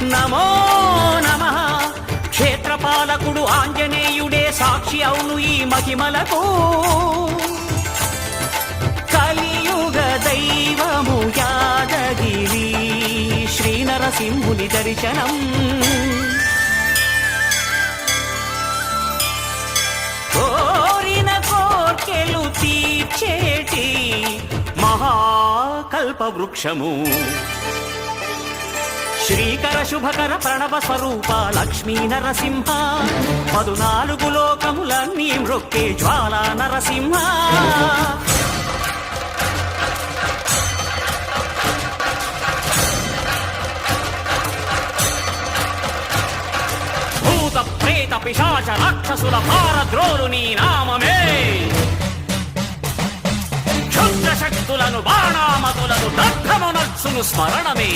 నమో నమః. క్షేత్రపాలకుడు ఆంజనేయుడే సాక్షి అవును ఈ మహిమలకు. కలియుగ దైవము యాదగిరి శ్రీ నరసింహుని దర్శనం. కోరిన కోర్కెలు తీర్చేటి మహాకల్ప వృక్షము. శ్రీకర శుభకర ప్రణవ స్వరూప లక్ష్మీ నరసింహ. 14 లోకములన్నీ మృక్కే జ్వాలా నరసింహ. భూత ప్రేత పిశాచ రాక్షసుల భారద్రోలు నీ నామమే. క్షుద్ర శక్తులను బాణామతులను దగ్ధమునర్చును స్మరణమే.